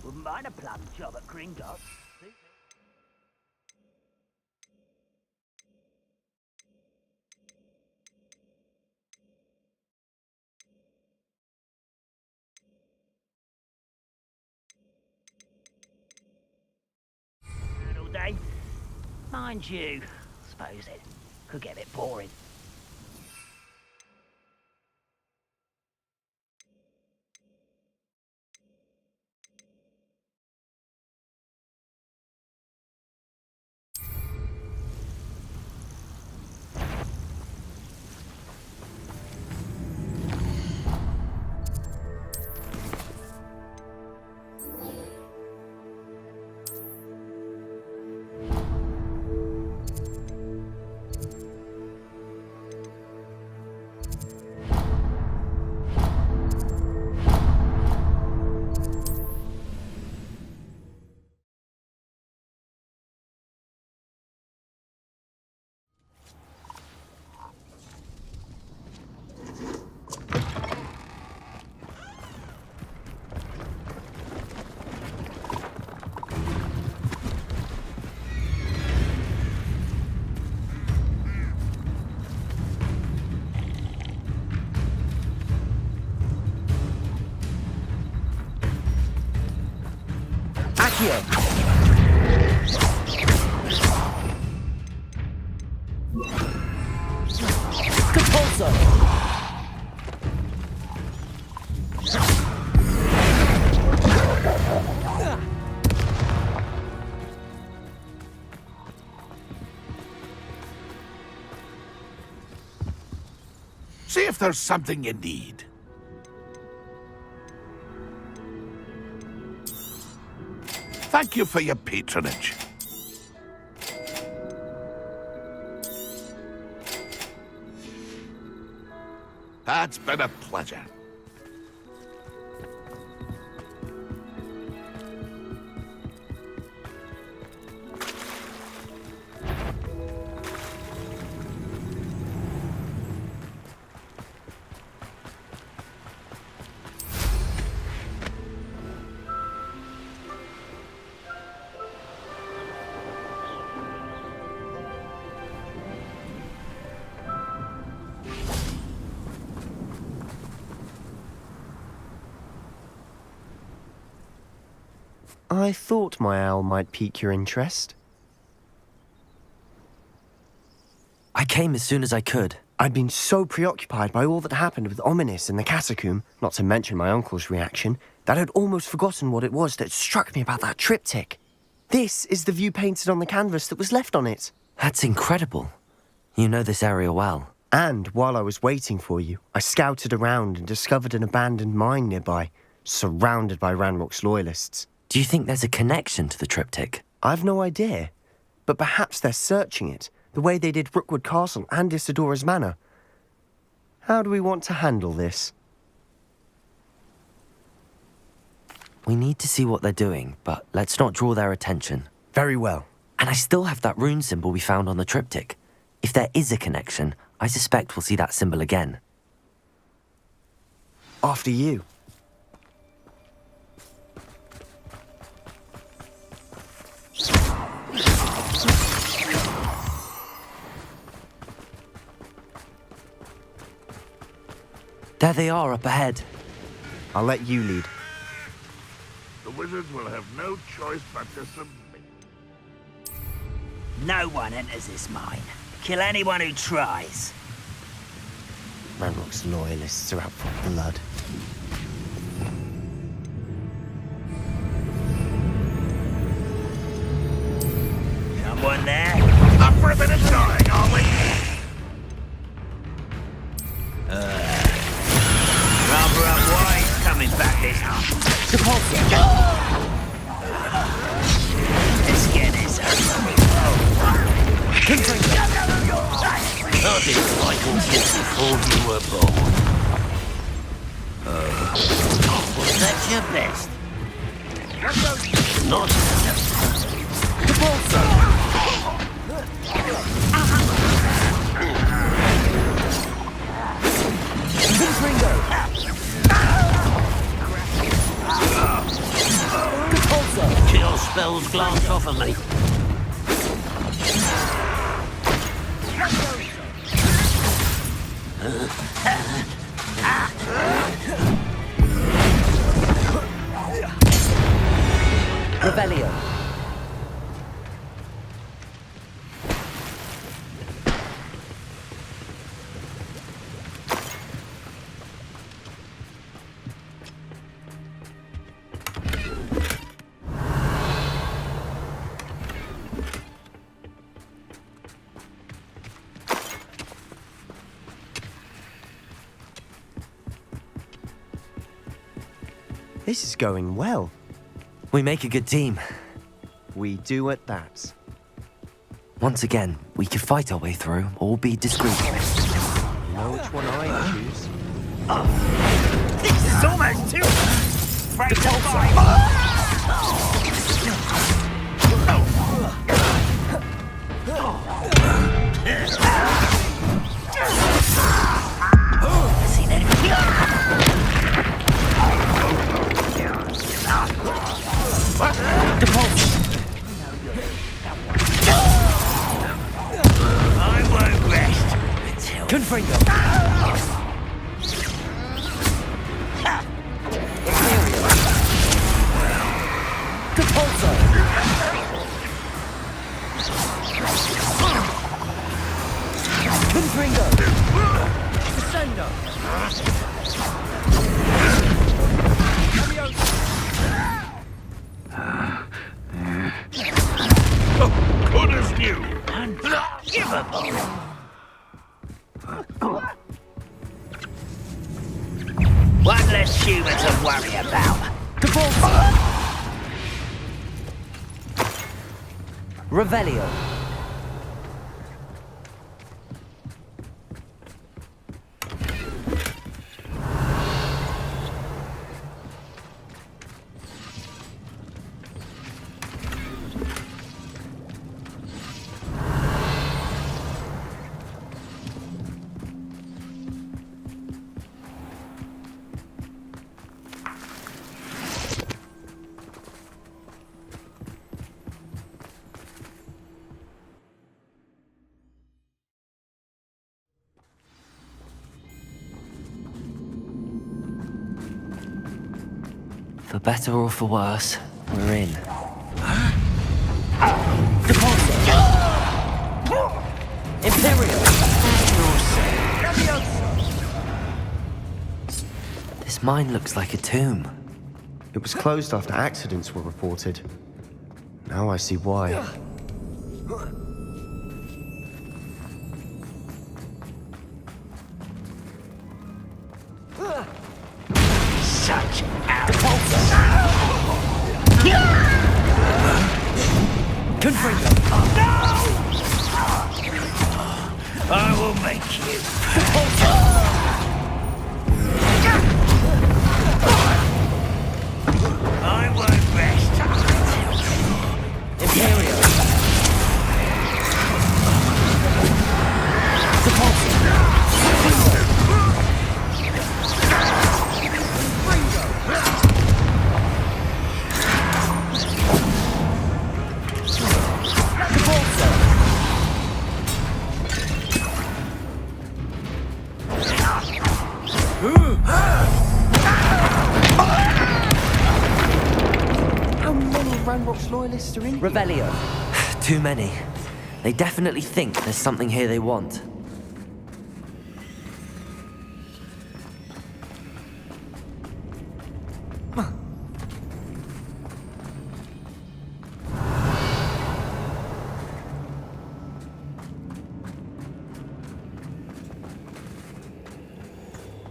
Wouldn't mind a plum job at Gringotts. All day. Mind you, suppose it could get a bit boring. See if there's something you need. Thank you for your patronage. That's been a pleasure. I thought my owl might pique your interest. I came as soon as I could. I'd been so preoccupied by all that happened with Ominis and the catacomb, not to mention my uncle's reaction, that I'd almost forgotten what it was that struck me about that triptych. This is the view painted on the canvas that was left on it. That's incredible. You know this area well. And while I was waiting for you, I scouted around and discovered an abandoned mine nearby, surrounded by Ranrock's loyalists. Do you think there's a connection to the triptych? I've no idea, but perhaps they're searching it, the way they did Rookwood Castle and Isidora's Manor. How do we want to handle this? We need to see what they're doing, but let's not draw their attention. Very well. And I still have that rune symbol we found on the triptych. If there is a connection, I suspect we'll see that symbol again. After you. There they are up ahead. I'll let you lead. The wizards will have no choice but to submit. No one enters this mine. Kill anyone who tries. Ranrock's loyalists are out for blood. Someone there? Up for a bit of shine, are we? Rather unwise coming back this hard. Let's get this over. I didn't like all this before you were born. Was that your best? Not Devil's glanced off of me. Revelio. This is going well. We make a good team. We do at that. Once again, we could fight our way through or be discreet. You know which one I choose? This is almost too... Break the fire! See that? I won't rest until... Confringo. Confringo. Descendo. Good as new. Unforgivable! One less human to worry about. Revelio. For better or for worse, we're in. Imperial! This mine looks like a tomb. It was closed after accidents were reported. Now I see why. Such Confringo! I will make you. I won't rest until... Imperial! How many Ranrock's loyalists are in here? Revelio. Too many. They definitely think there's something here they want.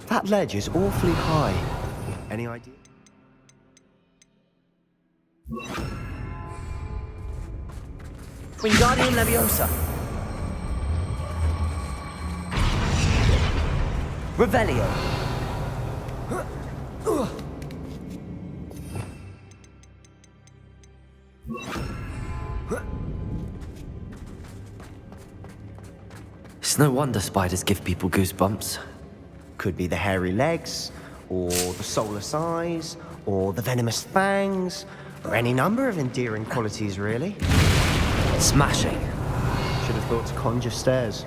That ledge is awfully high. Any idea? Wingardium Leviosa. Revelio. It's no wonder spiders give people goosebumps. Could be the hairy legs, or the soulless eyes, or the venomous fangs, Or any number of endearing qualities, really. Smashing. Should have thought to conjure stairs.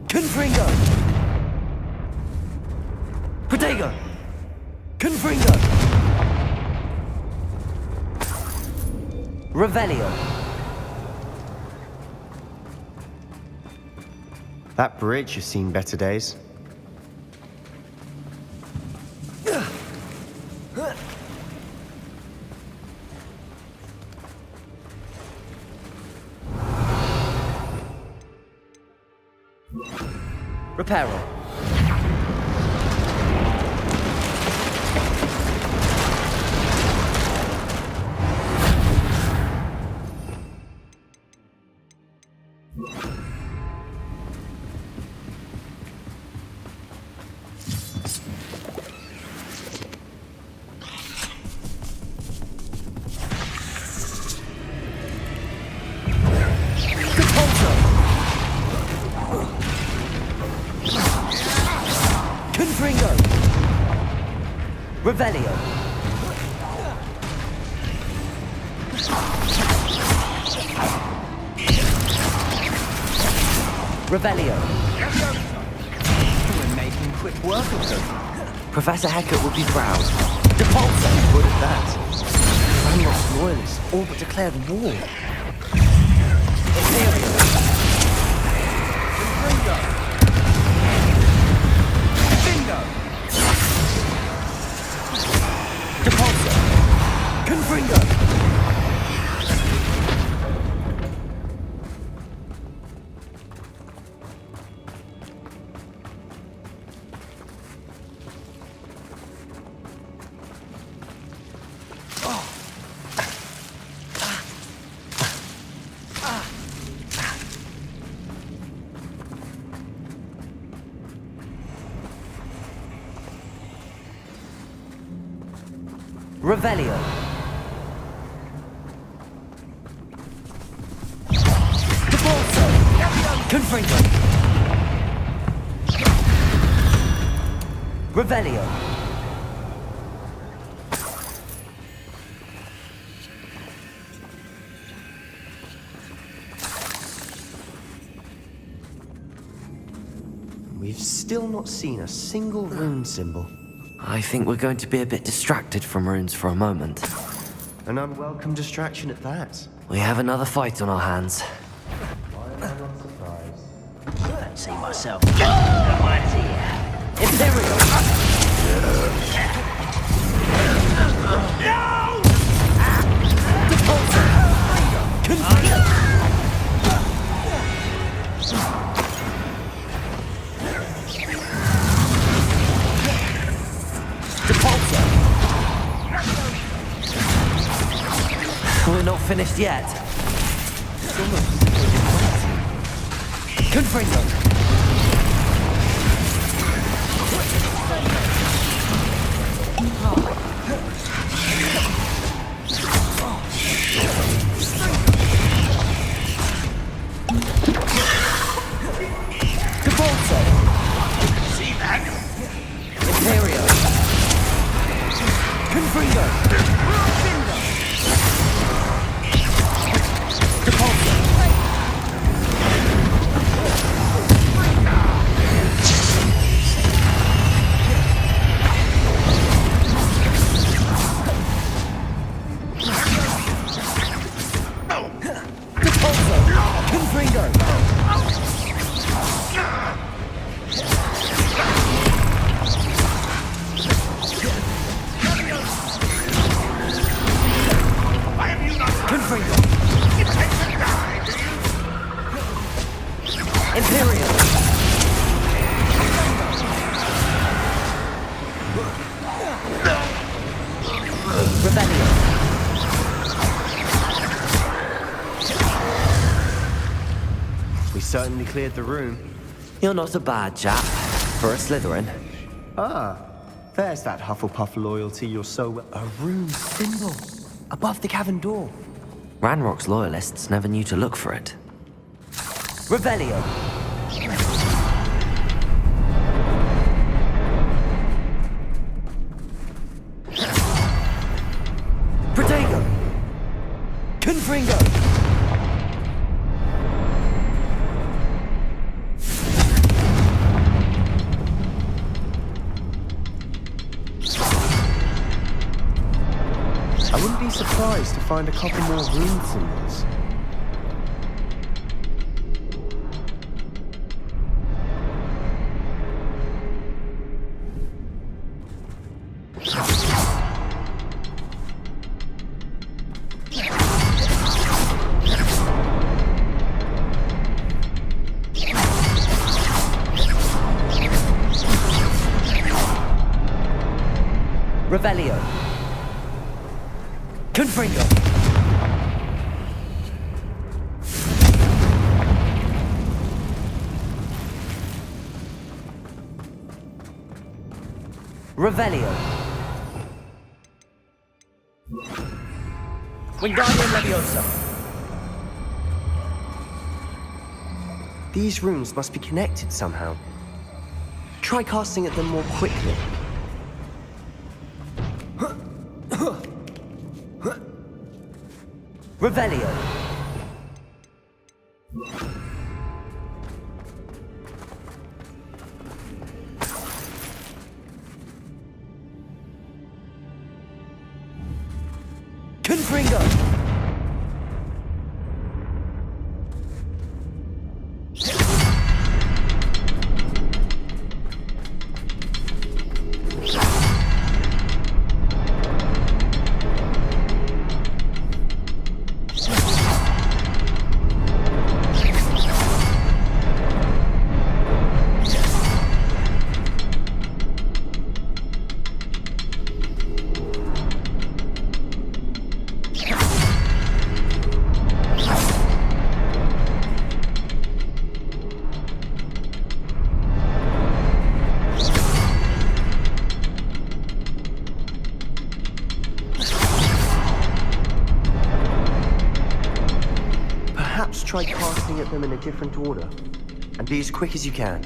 Confringo! Protego! Confringo! Revelio! That bridge has seen better days. Reparo. Confringo! Revelio! Revelio! We're making quick work of them. Professor Hecat would be proud. Depulso! Good at that. Landlost loyalists all but declared war. Imperial! Depulso! Confringo! Revelio. Depulso! Confringo! Revelio. We've still not seen a single rune symbol. I think we're going to be a bit distracted from runes for a moment. An unwelcome distraction at that. We have another fight on our hands. Don't see myself. No one's here. Imperial! No! Depulso! Confringo! Depulso! We're not finished yet. Confringo! Depulso! See that? Imperial! Confringo! Depulso! Depulso! Confringo! Why have you not Confringo! intend to die, do you? Imperial! Revelio! We certainly cleared the room. You're not a bad chap for a Slytherin. Ah, there's that Hufflepuff loyalty you're so well. A rune symbol. above the cavern door. Ranrock's loyalists never knew to look for it. Revelio! Protego! Confringo! I wouldn't be surprised to find a couple more rune symbols. Revelio! Confringo! Revelio! Wingardium Leviosa! These runes must be connected somehow. Try casting at them more quickly. Revelio! Confringo! Perhaps try casting at them in a different order, and be as quick as you can.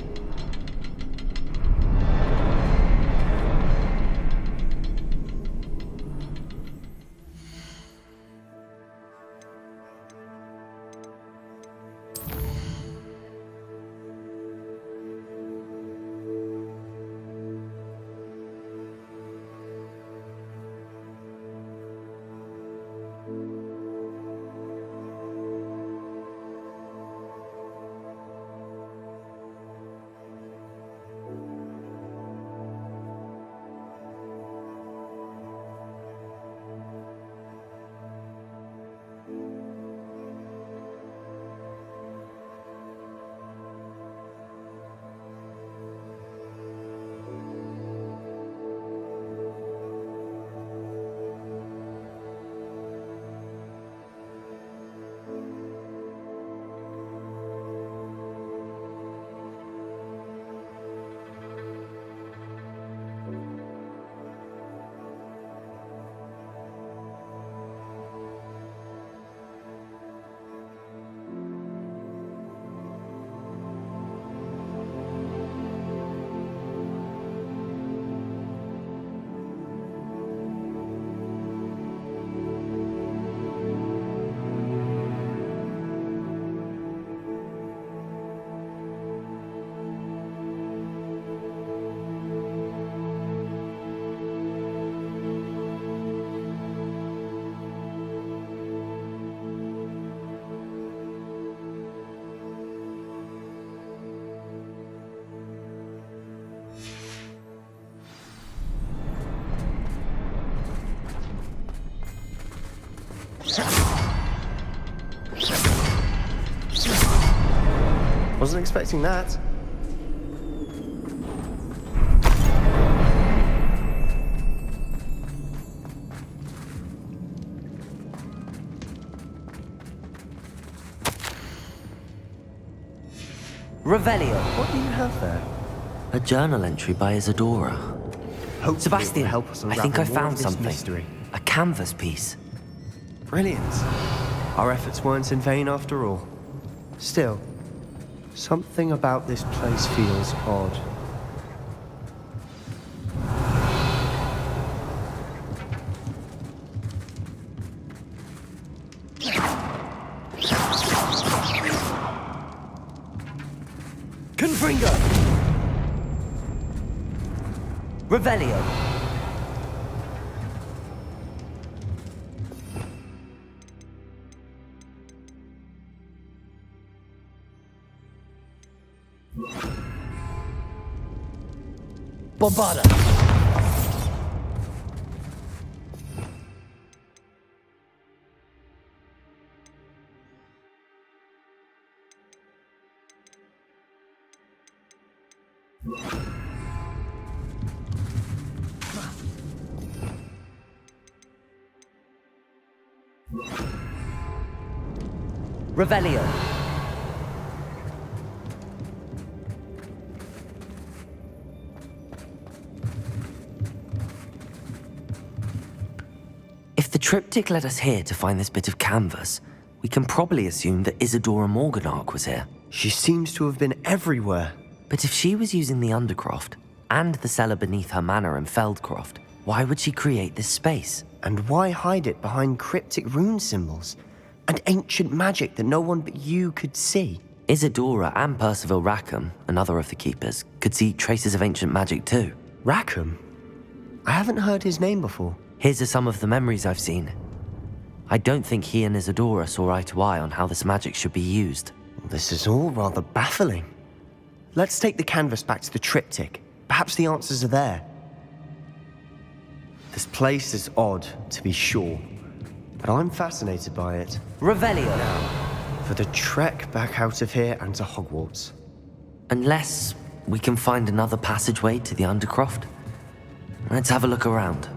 Wasn't expecting that. Revelio. What do you have there? A journal entry by Isadora. Hopefully Sebastian, it will help us I think I unravel more of found this something. mystery. A canvas piece. Brilliant. Our efforts weren't in vain after all. Still, something about this place feels odd. Confringo! Revelio! Bombada! Revelio! If the triptych led us here to find this bit of canvas, we can probably assume that Isadora Morganark was here. She seems to have been everywhere. But if she was using the Undercroft and the cellar beneath her manor in Feldcroft, why would she create this space? And why hide it behind cryptic rune symbols and ancient magic that no one but you could see? Isadora and Percival Rackham, another of the keepers, could see traces of ancient magic too. Rackham? I haven't heard his name before. His are some of the memories I've seen. I don't think he and Isadora saw eye to eye on how this magic should be used. This is all rather baffling. Let's take the canvas back to the triptych. Perhaps the answers are there. This place is odd, to be sure, but I'm fascinated by it. Revelio! For the trek back out of here and to Hogwarts. Unless we can find another passageway to the Undercroft. Let's have a look around.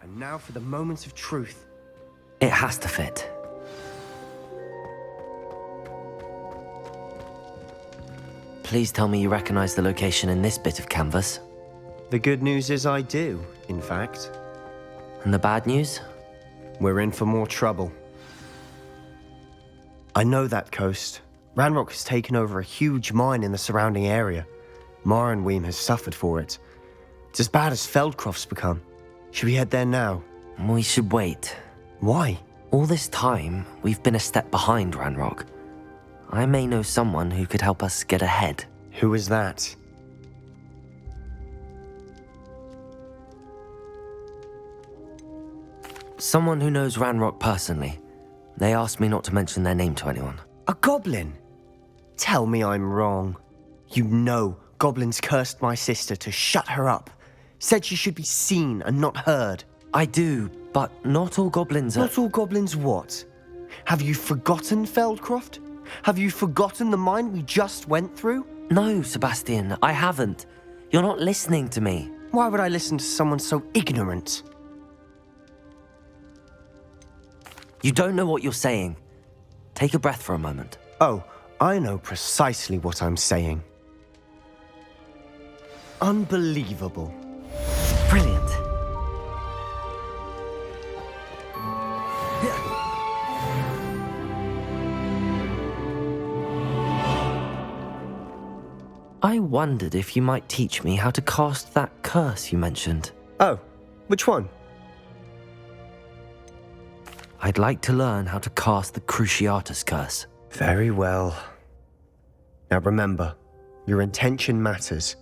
And now for the moment of truth. It has to fit. Please tell me you recognize the location in this bit of canvas. The good news is I do, in fact. And the bad news? We're in for more trouble. I know that coast. Ranrock has taken over a huge mine in the surrounding area. Marrenweem has suffered for it. It's as bad as Feldcroft's become. Should we head there now? We should wait. Why? All this time, we've been a step behind Ranrock. I may know someone who could help us get ahead. Who is that? Someone who knows Ranrock personally. They asked me not to mention their name to anyone. A goblin? Tell me I'm wrong. You know goblins cursed my sister to shut her up. Said she should be seen and not heard. I do, but not all goblins are... Not all goblins what? Have you forgotten Feldcroft? Have you forgotten the mine we just went through? No, Sebastian, I haven't. You're not listening to me. Why would I listen to someone so ignorant? You don't know what you're saying. Take a breath for a moment. Oh, I know precisely what I'm saying. Unbelievable. Brilliant. I wondered if you might teach me how to cast that curse you mentioned. Oh, which one? I'd like to learn how to cast the Cruciatus curse. Very well. Now remember, your intention matters,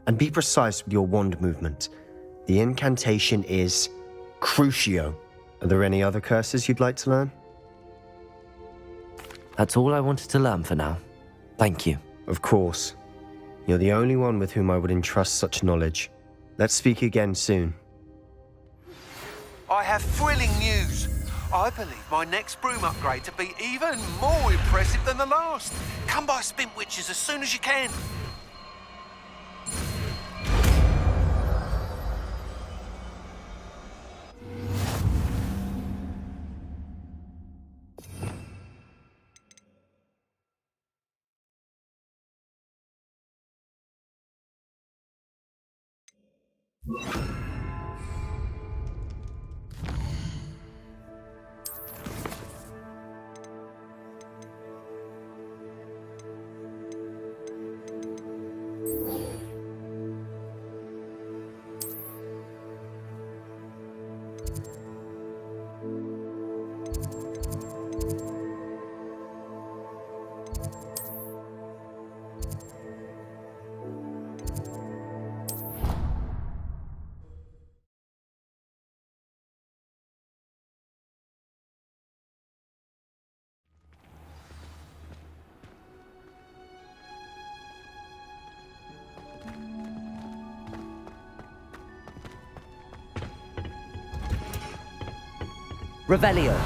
and be precise with your wand movement. The incantation is Crucio. Are there any other curses you'd like to learn? That's all I wanted to learn for now. Thank you. Of course. You're the only one with whom I would entrust such knowledge. Let's speak again soon. I have thrilling news. I believe my next broom upgrade to be even more impressive than the last. Come by Spintwitches as soon as you can. Revelio.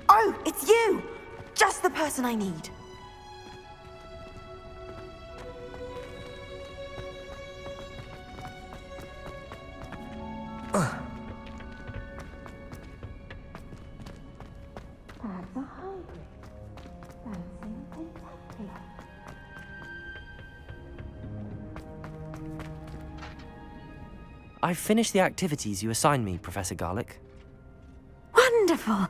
Oh, it's you! Just the person I need. I've finished the activities you assigned me, Professor Garlick. Wonderful!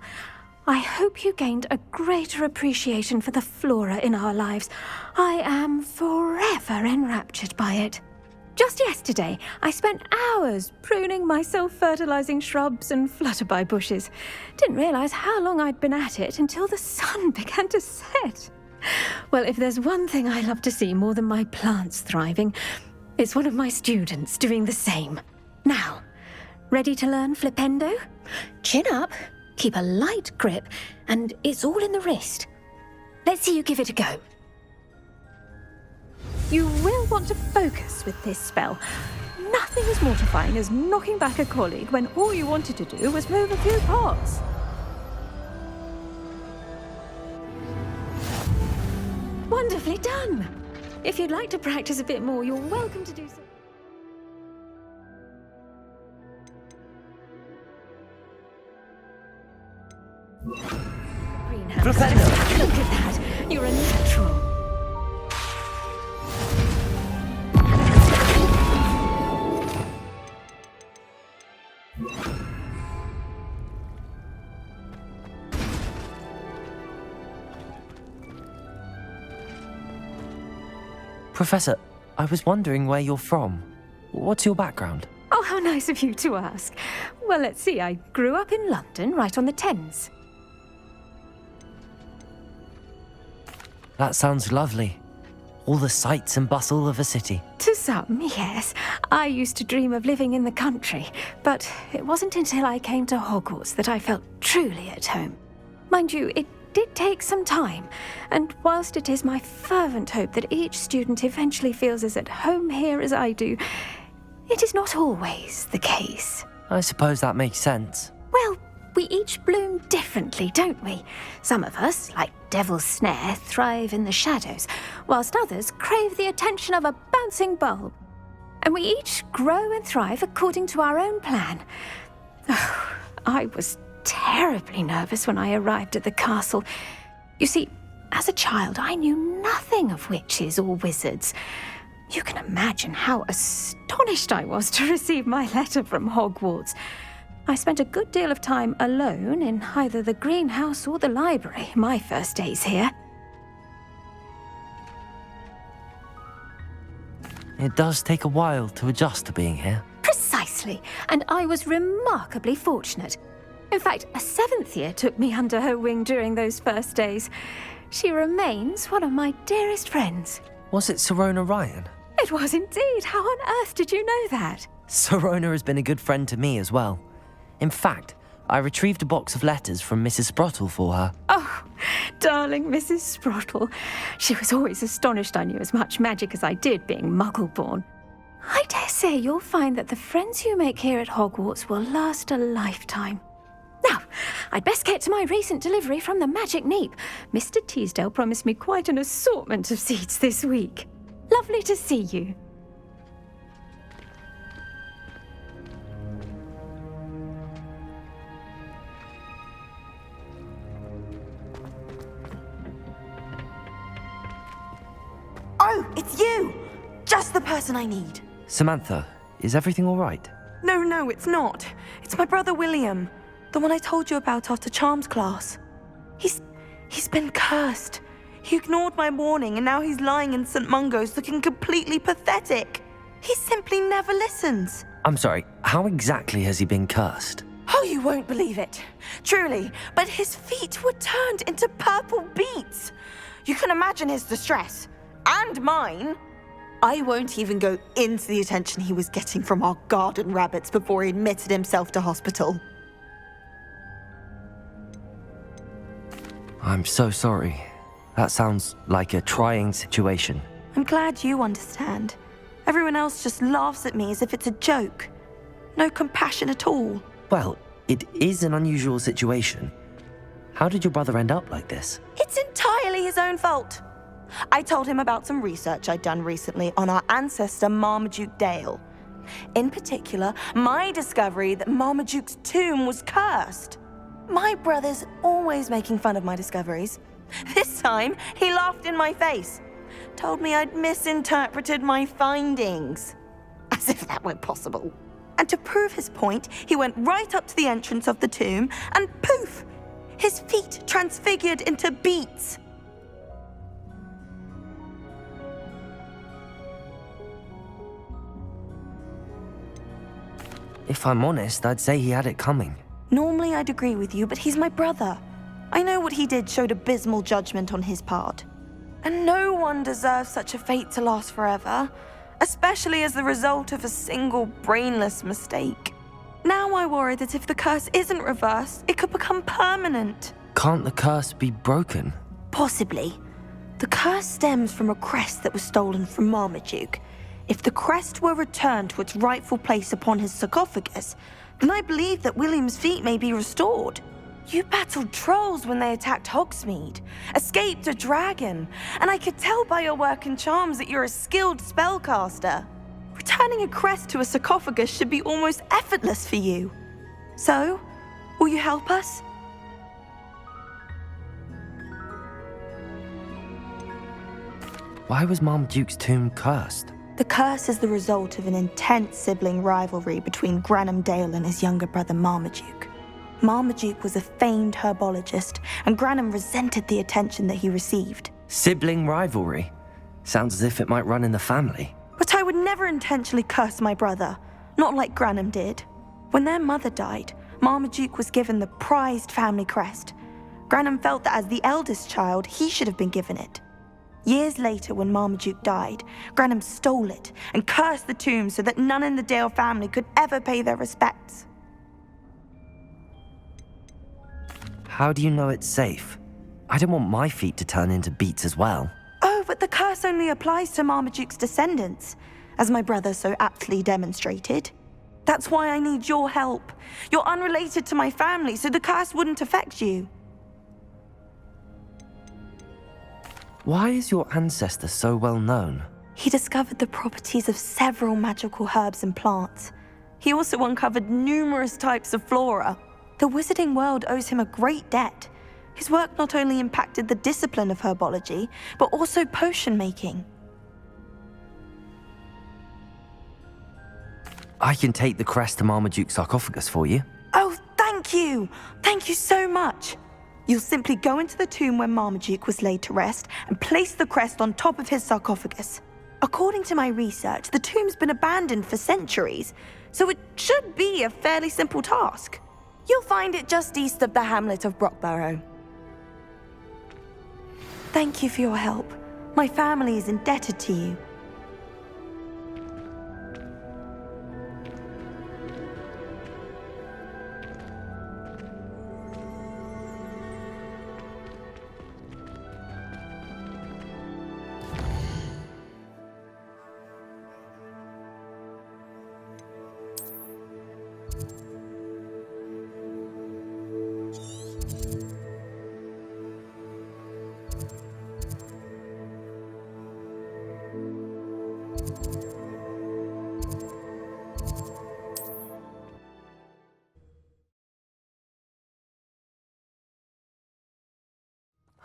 I hope you gained a greater appreciation for the flora in our lives. I am forever enraptured by it. Just yesterday, I spent hours pruning my self-fertilizing shrubs and flutterby bushes. Didn't realize how long I'd been at it until the sun began to set. Well, if there's one thing I love to see more than my plants thriving, it's one of my students doing the same. Now, ready to learn Flipendo? Chin up, keep a light grip, and it's all in the wrist. Let's see you give it a go. You will want to focus with this spell. Nothing as mortifying as knocking back a colleague when all you wanted to do was move a few pots. Wonderfully done! If you'd like to practice a bit more, you're welcome to do so. Greenhouse. Look at that! You're a natural. Professor, I was wondering where you're from. What's your background? Oh, how nice of you to ask. Well, let's see. I grew up in London, right on the Thames. That sounds lovely. All the sights and bustle of a city. To some, yes. I used to dream of living in the country, but it wasn't until I came to Hogwarts that I felt truly at home. Mind you, it did take some time, and whilst it is my fervent hope that each student eventually feels as at home here as I do, it is not always the case. I suppose that makes sense. Well, we each bloom differently, don't we? Some of us, like Devil's Snare, thrive in the shadows, whilst others crave the attention of a bouncing bulb. And we each grow and thrive according to our own plan. Oh, I was terribly nervous when I arrived at the castle. You see, as a child, I knew nothing of witches or wizards. You can imagine how astonished I was to receive my letter from Hogwarts. I spent a good deal of time alone in either the greenhouse or the library my first days here. It does take a while to adjust to being here. Precisely, and I was remarkably fortunate. In fact, a 7th year took me under her wing during those first days. She remains one of my dearest friends. Was it Sirona Ryan? It was indeed. How on earth did you know that? Sirona has been a good friend to me as well. In fact, I retrieved a box of letters from Mrs. Sprottle for her. Oh, darling Mrs. Sprottle. She was always astonished I knew as much magic as I did, being Muggle-born. I dare say you'll find that the friends you make here at Hogwarts will last a lifetime. Now, I'd best get to my recent delivery from the Magic Neep. Mr. Teasdale promised me quite an assortment of seeds this week. Lovely to see you. Oh, it's you! Just the person I need. Samantha, is everything all right? No, it's not. It's my brother William. The one I told you about after Charms class. He's been cursed. He ignored my warning and now he's lying in St. Mungo's looking completely pathetic. He simply never listens. I'm sorry, how exactly has he been cursed? Oh, you won't believe it. Truly, but his feet were turned into purple beets. You can imagine his distress. And mine. I won't even go into the attention he was getting from our garden rabbits before he admitted himself to hospital. I'm so sorry. That sounds like a trying situation. I'm glad you understand. Everyone else just laughs at me as if it's a joke. No compassion at all. Well, it is an unusual situation. How did your brother end up like this? It's entirely his own fault. I told him about some research I'd done recently on our ancestor Marmaduke Dale. In particular, my discovery that Marmaduke's tomb was cursed. My brother's always making fun of my discoveries. This time, he laughed in my face. Told me I'd misinterpreted my findings. As if that were possible. And to prove his point, he went right up to the entrance of the tomb and poof! His feet transfigured into beets. If I'm honest, I'd say he had it coming. Normally I'd agree with you, but he's my brother. I know what he did showed abysmal judgment on his part. And no one deserves such a fate to last forever, especially as the result of a single brainless mistake. Now I worry that if the curse isn't reversed, it could become permanent. Can't the curse be broken? Possibly. The curse stems from a crest that was stolen from Marmaduke. If the crest were returned to its rightful place upon his sarcophagus, then I believe that William's feet may be restored. You battled trolls when they attacked Hogsmeade, escaped a dragon, and I could tell by your work and charms that you're a skilled spellcaster. Returning a crest to a sarcophagus should be almost effortless for you. So, will you help us? Why was Marmaduke's tomb cursed? The curse is the result of an intense sibling rivalry between Granham Dale and his younger brother Marmaduke. Marmaduke was a famed herbologist, and Granham resented the attention that he received. Sibling rivalry? Sounds as if it might run in the family. But I would never intentionally curse my brother, not like Granham did. When their mother died, Marmaduke was given the prized family crest. Granham felt that as the eldest child, he should have been given it. Years later, when Marmaduke died, Granham stole it and cursed the tomb so that none in the Dale family could ever pay their respects. How do you know it's safe? I don't want my feet to turn into beets as well. Oh, but the curse only applies to Marmaduke's descendants, as my brother so aptly demonstrated. That's why I need your help. You're unrelated to my family, so the curse wouldn't affect you. Why is your ancestor so well known? He discovered the properties of several magical herbs and plants. He also uncovered numerous types of flora. The wizarding world owes him a great debt. His work not only impacted the discipline of herbology, but also potion making. I can take the crest to Marmaduke's sarcophagus for you. Oh, thank you! Thank you so much! You'll simply go into the tomb where Marmaduke was laid to rest and place the crest on top of his sarcophagus. According to my research, the tomb's been abandoned for centuries, so it should be a fairly simple task. You'll find it just east of the hamlet of Brockborough. Thank you for your help. My family is indebted to you.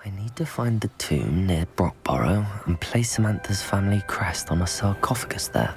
I need to find the tomb near Brockborough and place Samantha's family crest on a sarcophagus there.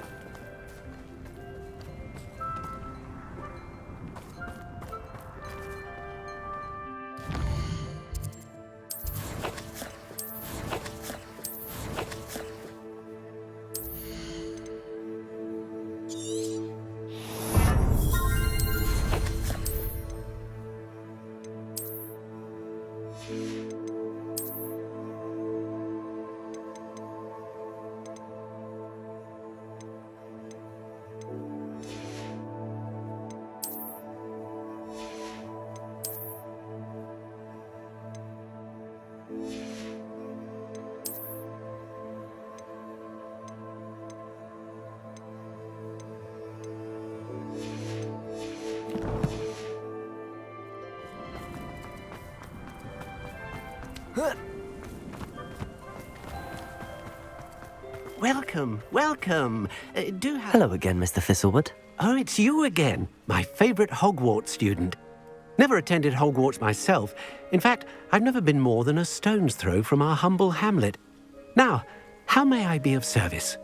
Welcome, welcome. Do have... Hello again, Mr. Thistlewood. Oh, it's you again, my favourite Hogwarts student. Never attended Hogwarts myself. In fact, I've never been more than a stone's throw from our humble hamlet. Now, how may I be of service?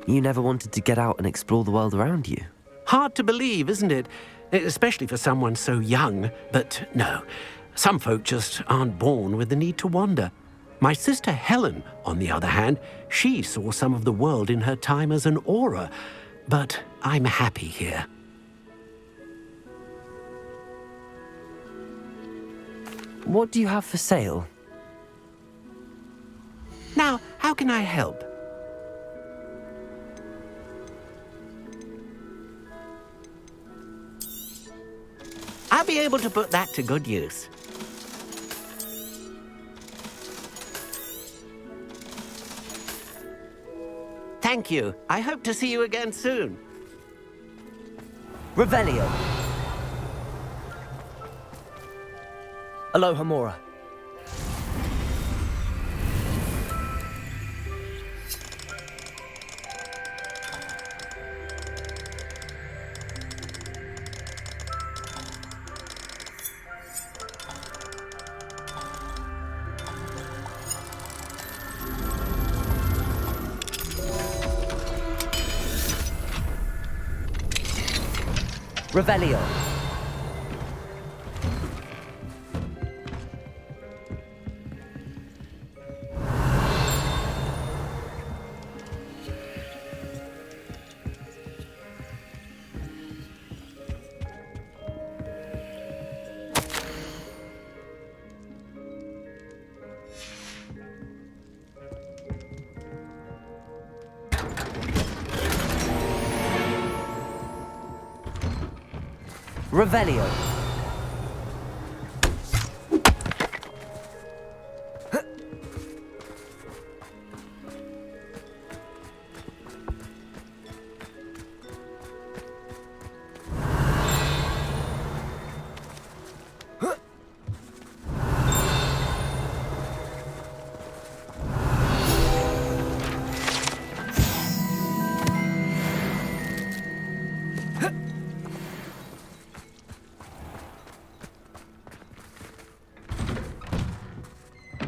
You never wanted to get out and explore the world around you? Hard to believe, isn't it? Especially for someone so young. But no, some folk just aren't born with the need to wander. My sister Helen, on the other hand, she saw some of the world in her time as an auror. But I'm happy here. What do you have for sale? Now, how can I help? I'll be able to put that to good use. Thank you. I hope to see you again soon. Revelio. Aloha Mora. Revelio. Revelio.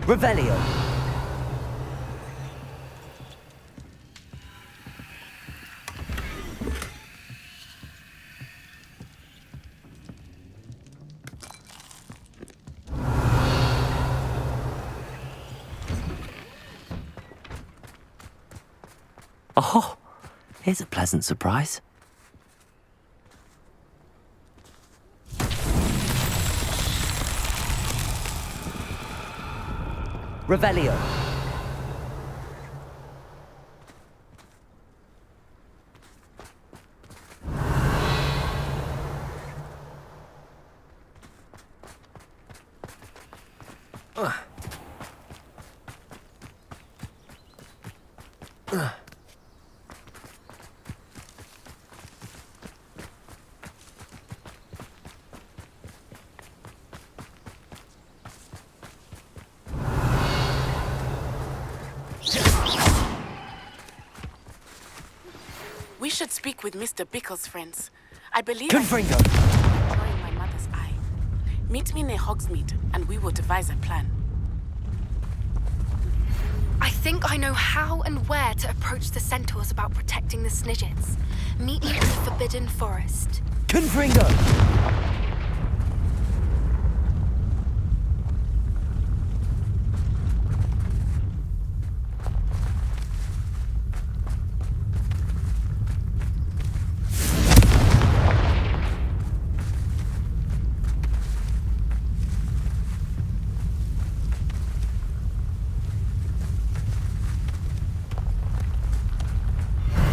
Revelio. Oh, here's a pleasant surprise. Revelio. We should speak with Mr. Bickle's friends. I believe Confringo. drawing my mother's eye. Meet me near Hogsmeade, and we will devise a plan. I think I know how and where to approach the centaurs about protecting the Snidgets. Meet me in the Forbidden Forest. Confringo!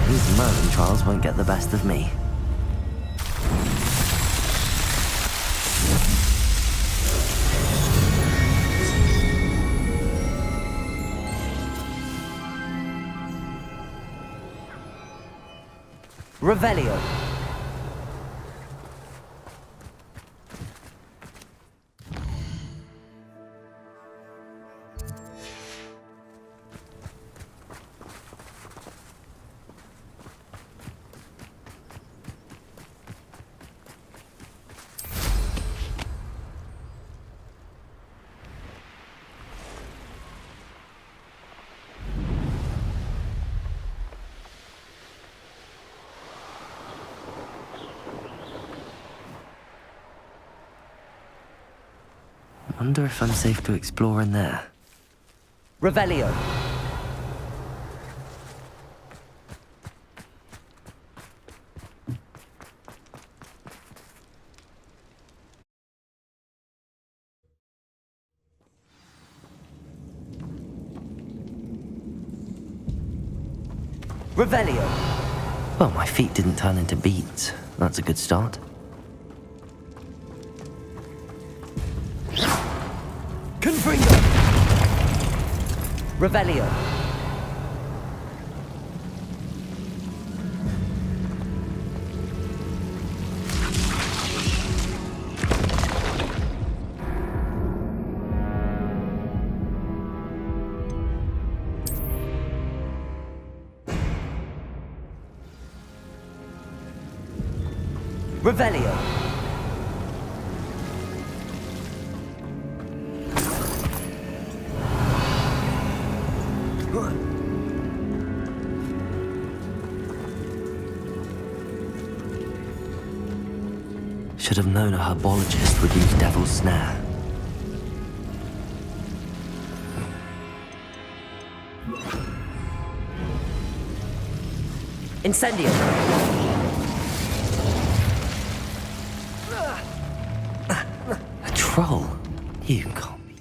These Merlin trials won't get the best of me. Revelio. Wonder if I'm safe to explore in there. Revelio. Revelio. Well, my feet didn't turn into beads. That's a good start. Confringo. Revelio. Revelio. Should have known a herbologist would use Devil's Snare. Incendio. A troll? You can't be.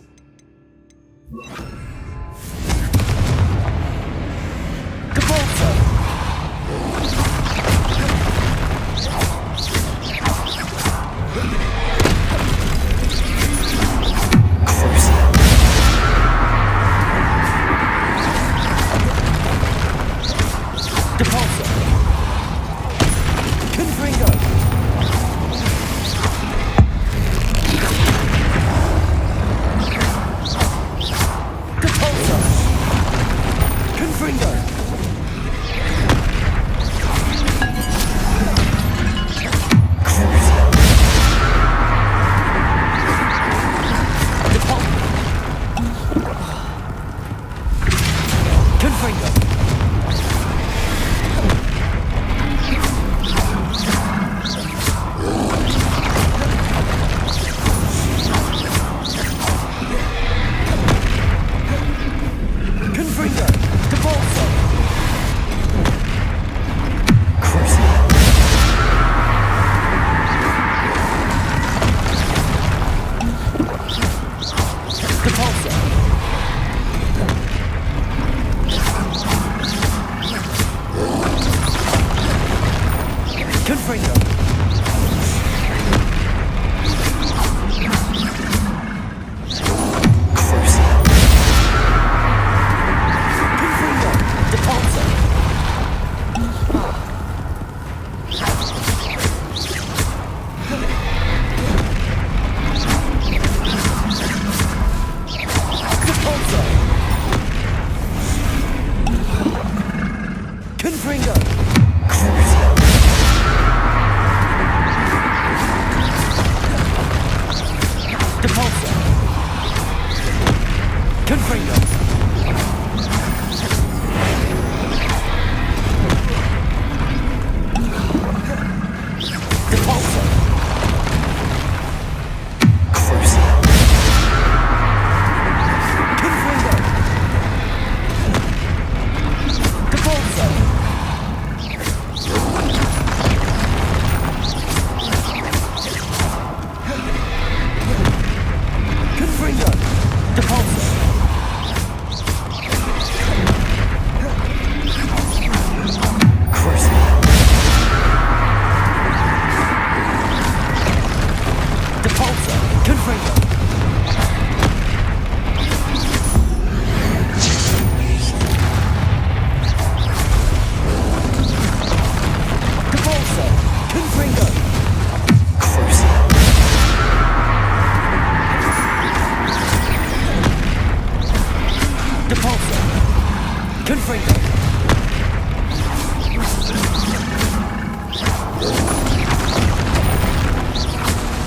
Confringo!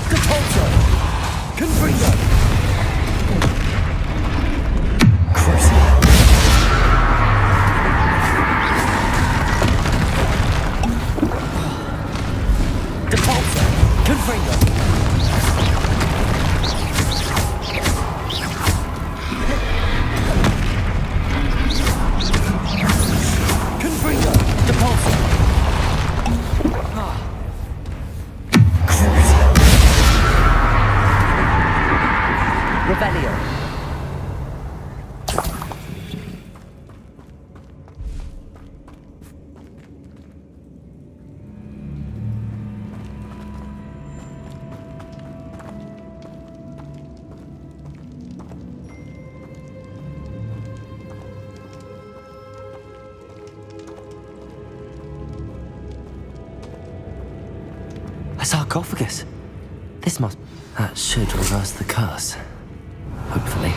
Depulso! Confringo! Crucible! Depulso! Confringo! Confringo! Depulso! Revelio. A sarcophagus. This must... That should reverse the curse. Hopefully.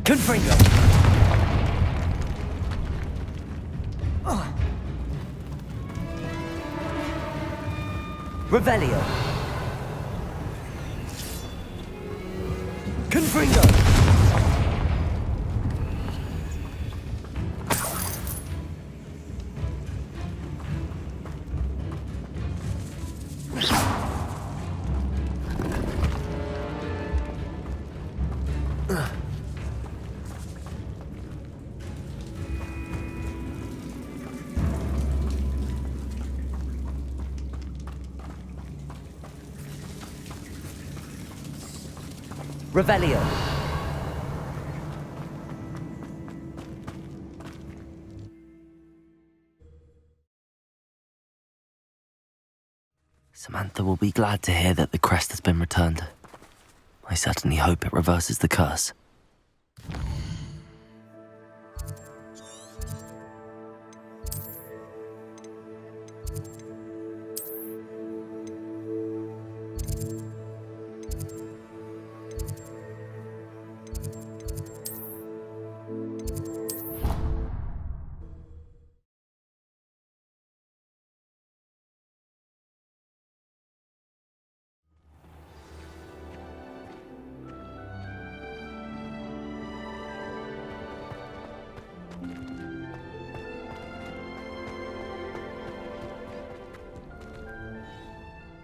Confringo! Revelio! Confringo! Revelio. Samantha will be glad to hear that the crest has been returned. I certainly hope it reverses the curse.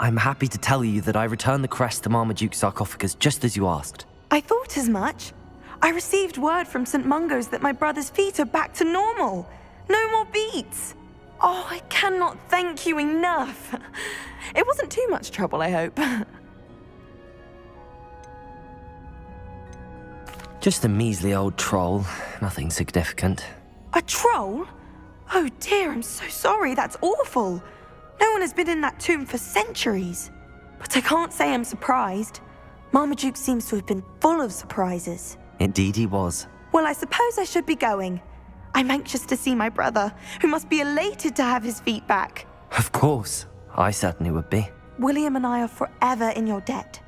I'm happy to tell you that I returned the crest to Marmaduke's sarcophagus just as you asked. I thought as much. I received word from St. Mungo's that my brother's feet are back to normal. No more beats. Oh, I cannot thank you enough. It wasn't too much trouble, I hope. Just a measly old troll, nothing significant. A troll? Oh dear, I'm so sorry, that's awful. No one has been in that tomb for centuries. But I can't say I'm surprised. Marmaduke seems to have been full of surprises. Indeed he was. Well, I suppose I should be going. I'm anxious to see my brother, who must be elated to have his feet back. Of course, I certainly would be. William and I are forever in your debt.